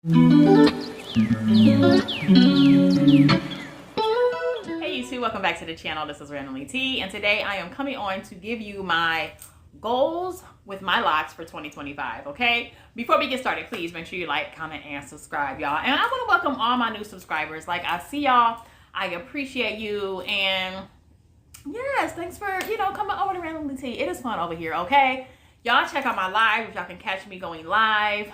Hey YouTube, welcome back to the channel. This is Randomly T, and today I am coming on to give you my goals with my locks for 2025, okay? Before we get started, please make sure you like, comment, and subscribe, y'all. And I want to welcome all my new subscribers. Like, I see y'all, I appreciate you, and yes, thanks for, coming over to Randomly T. It is fun over here, okay? Y'all check out my live if y'all can catch me going live.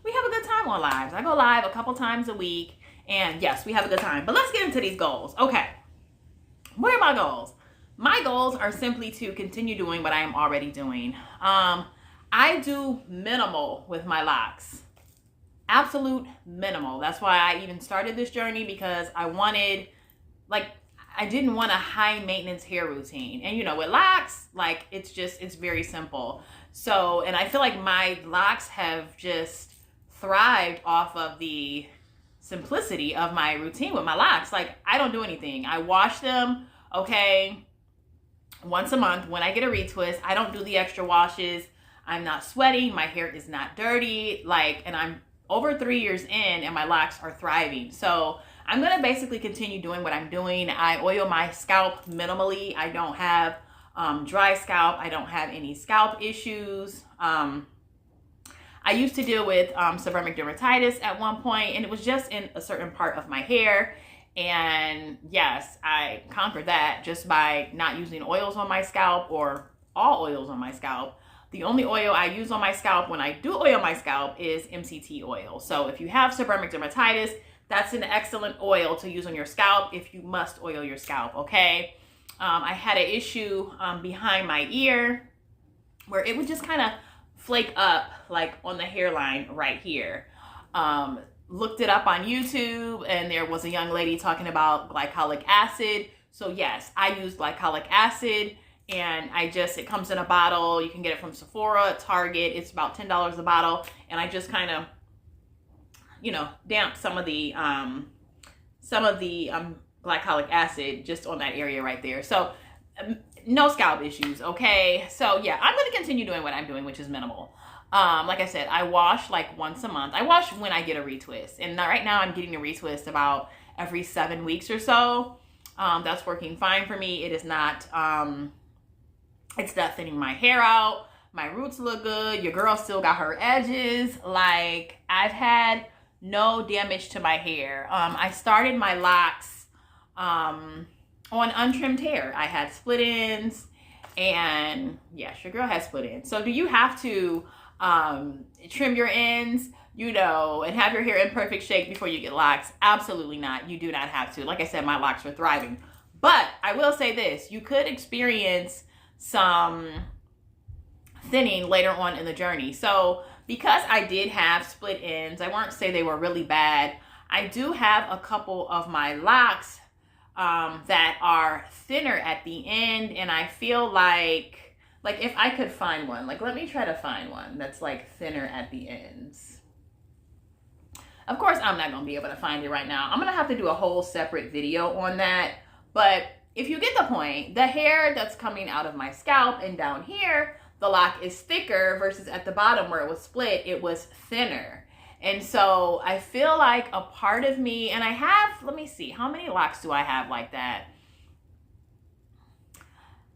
We have a good time on lives. I go live a couple times a week, and yes, we have a good time. But let's get into these goals. Okay, what are my goals? My goals are simply to continue doing what I am already doing. I do minimal with my locks. Absolute minimal. That's why I even started this journey, because I wanted, I didn't want a high maintenance hair routine. And with locks, it's very simple. So, and I feel like my locks have just thrived off of the simplicity of my routine with my locks. Like, I don't do anything. I wash them, okay, once a month when I get a retwist. I don't do the extra washes. I'm not sweating. My hair is not dirty. And I'm over 3 years in, and my locks are thriving. So I'm going to basically continue doing what I'm doing. I oil my scalp minimally. I don't have dry scalp. I don't have any scalp issues. I used to deal with seborrheic dermatitis at one point, and it was just in a certain part of my hair. And yes, I conquered that just by not using oils on my scalp, or all oils on my scalp. The only oil I use on my scalp when I do oil my scalp is MCT oil. So if you have seborrheic dermatitis, that's an excellent oil to use on your scalp if you must oil your scalp, okay? I had an issue behind my ear where it would just kind of flake up on the hairline right here. Looked it up on YouTube, and there was a young lady talking about glycolic acid. So yes, I use glycolic acid, and it comes in a bottle. You can get it from Sephora, Target. It's about $10 a bottle, and I just kind of, damp some of the glycolic acid just on that area right there. So no scalp issues, okay? So yeah, I'm going to continue doing what I'm doing, which is minimal. Like I said, I wash once a month. I wash when I get a retwist. And right now I'm getting a retwist about every 7 weeks or so. That's working fine for me. It is not, it's not thinning my hair out. My roots look good. Your girl still got her edges. I've had no damage to my hair. I started my locks, on untrimmed hair. I had split ends, and yes, your girl has split ends. So do you have to trim your ends, and have your hair in perfect shape before you get locks? Absolutely not. You do not have to. Like I said, my locks are thriving. But I will say this, you could experience some thinning later on in the journey. So because I did have split ends, I won't say they were really bad. I do have a couple of my locks that are thinner at the end, and I feel like if I could find one, let me try to find one that's thinner at the ends. Of course, I'm not gonna be able to find it right now. I'm gonna have to do a whole separate video on that. But if you get the point, the hair that's coming out of my scalp and down here, the lock is thicker versus at the bottom where it was split, it was thinner. And so I feel like a part of me, and I have, let me see, how many locks do I have like that?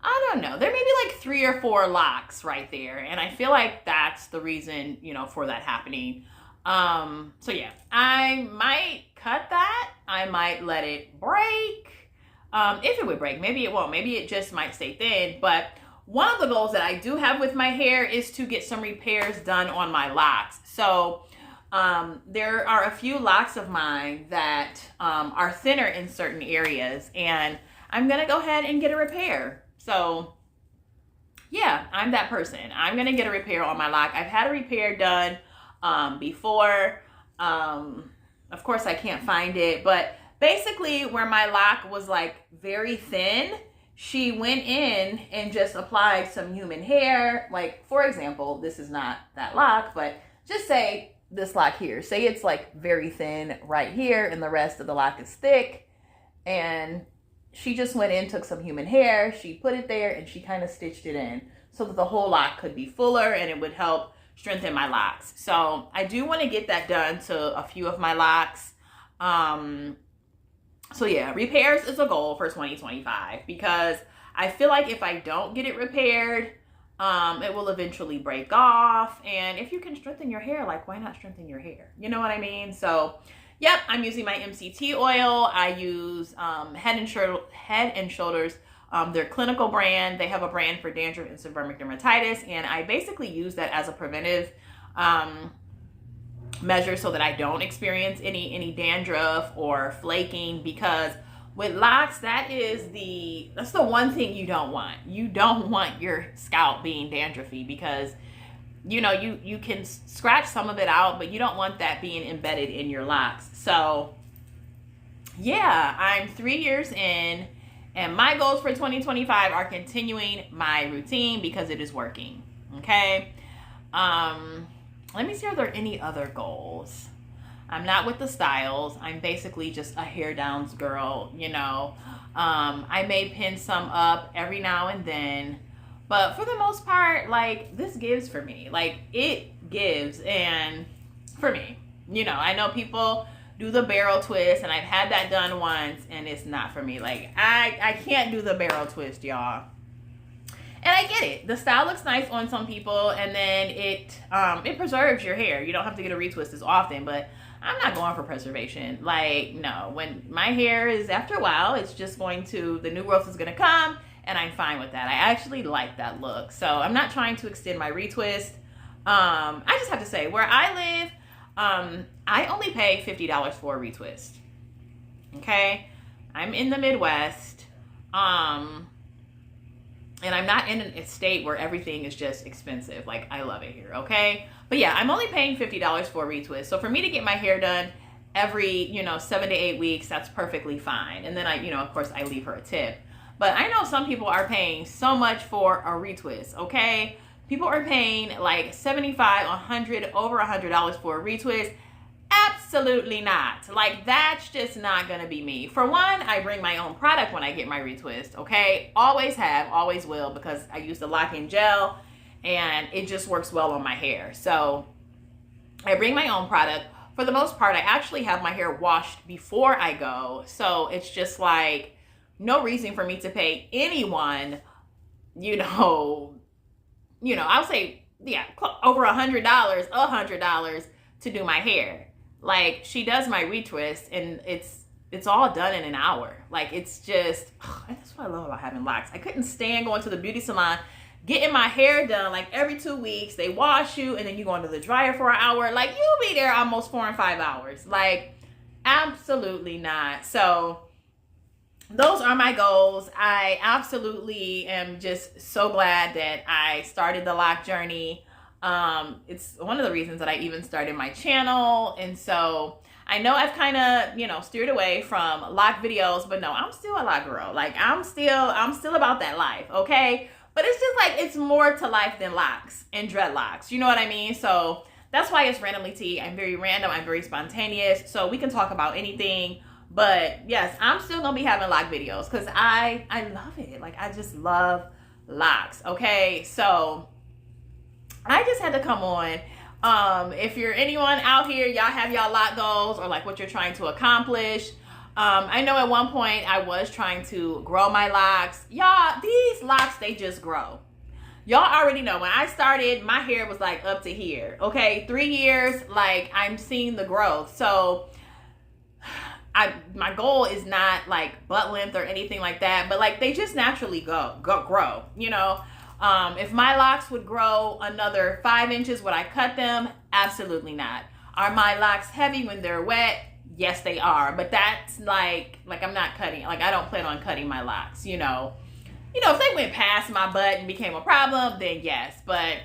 I don't know. There may be 3 or 4 locks right there. And I feel like that's the reason, for that happening. So yeah, I might cut that. I might let it break. If it would break, maybe it won't. Maybe it just might stay thin. But one of the goals that I do have with my hair is to get some repairs done on my locks. So there are a few locks of mine that are thinner in certain areas, and I'm gonna go ahead and get a repair. So yeah, I'm that person. I'm gonna get a repair on my lock. I've had a repair done before. Of course I can't find it, but basically where my lock was very thin, she went in and just applied some human hair. For example, this is not that lock, but just say this lock here. Say it's very thin right here, and the rest of the lock is thick. And she just went in, took some human hair, she put it there, and she kind of stitched it in so that the whole lock could be fuller, and it would help strengthen my locks. So I do want to get that done to a few of my locks. So yeah, repairs is a goal for 2025 because I feel like if I don't get it repaired, it will eventually break off. And if you can strengthen your hair, like why not strengthen your hair? You know what I mean? So yep, I'm using my MCT oil. I use Head and Shoulders, their clinical brand. They have a brand for dandruff and seborrheic dermatitis, and I basically use that as a preventive measure so that I don't experience any dandruff or flaking, because with locks, that's the one thing you don't want. You don't want your scalp being dandruffy because you know you can scratch some of it out, but you don't want that being embedded in your locks. So yeah, I'm 3 years in, and my goals for 2025 are continuing my routine because it is working. Okay. Let me see, are there any other goals? I'm not with the styles. I'm basically just a hair downs girl, you know. I may pin some up every now and then, but for the most part, like, this gives for me. Like, it gives, and for me, you know, I know people do the barrel twist, and I've had that done once, and it's not for me. Like, I can't do the barrel twist, y'all. And I get it. The style looks nice on some people, and then it preserves your hair. You don't have to get a retwist as often, but I'm not going for preservation. Like, no. When my hair is, after a while, it's just going to, the new growth is going to come, and I'm fine with that. I actually like that look. So I'm not trying to extend my retwist. I just have to say, where I live, I only pay $50 for a retwist. Okay? I'm in the Midwest. And I'm not in a state where everything is just expensive. Like, I love it here, okay? But yeah, I'm only paying $50 for a retwist. So for me to get my hair done every, 7 to 8 weeks, that's perfectly fine. And then of course, I leave her a tip. But I know some people are paying so much for a retwist, okay? People are paying like $75, $100, over $100 for a retwist. Absolutely not. Like, that's just not gonna be me. For one, I bring my own product when I get my retwist, okay? Always have, always will, because I use the lock-in gel and it just works well on my hair. So I bring my own product. For the most part, I actually have my hair washed before I go. So it's just like no reason for me to pay anyone, I'll say, yeah, over $100 to do my hair. Like, she does my retwist, and it's all done in an hour. Like, it's just, that's what I love about having locks. I couldn't stand going to the beauty salon, getting my hair done like every 2 weeks. They wash you, and then you go into the dryer for an hour. Like, you'll be there almost 4 and 5 hours. Like, absolutely not. So those are my goals. I absolutely am just so glad that I started the lock journey. It's one of the reasons that I even started my channel. And so I know I've kind of, steered away from lock videos, but no, I'm still a lock girl. Like, I'm still about that life. Okay. But it's just like, it's more to life than locks and dreadlocks. You know what I mean? So that's why it's Randomly T. I'm very random. I'm very spontaneous. So we can talk about anything. But yes, I'm still going to be having lock videos because I love it. Like, I just love locks. Okay. So I just had to come on. If you're anyone out here, y'all have y'all lock goals or like what you're trying to accomplish. I know at one point I was trying to grow my locks. Y'all, these locks, they just grow. Y'all already know when I started, my hair was like up to here. Okay, 3 years, like, I'm seeing the growth. So my goal is not like butt length or anything like that, but like they just naturally grow, If my locks would grow another 5 inches, would I cut them? Absolutely not. Are my locks heavy when they're wet? Yes, they are. But that's like I'm not cutting. Like, I don't plan on cutting my locks, if they went past my butt and became a problem, then yes. But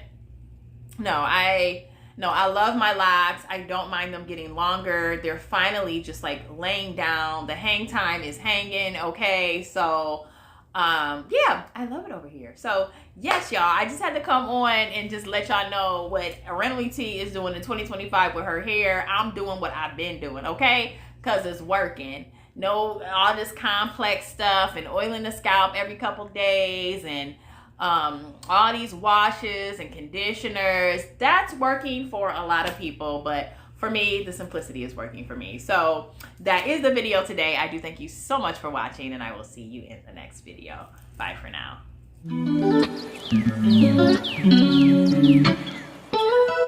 no, I love my locks. I don't mind them getting longer. They're finally just like laying down. The hang time is hanging. Okay. So yeah, I love it over here. So yes, y'all, I just had to come on and just let y'all know what Randomly T is doing in 2025 with her hair. I'm doing what I've been doing, okay? Because it's working. No, all this complex stuff and oiling the scalp every couple days and all these washes and conditioners. That's working for a lot of people, but for me, the simplicity is working for me. So that is the video today. I do thank you so much for watching, and I will see you in the next video. Bye for now.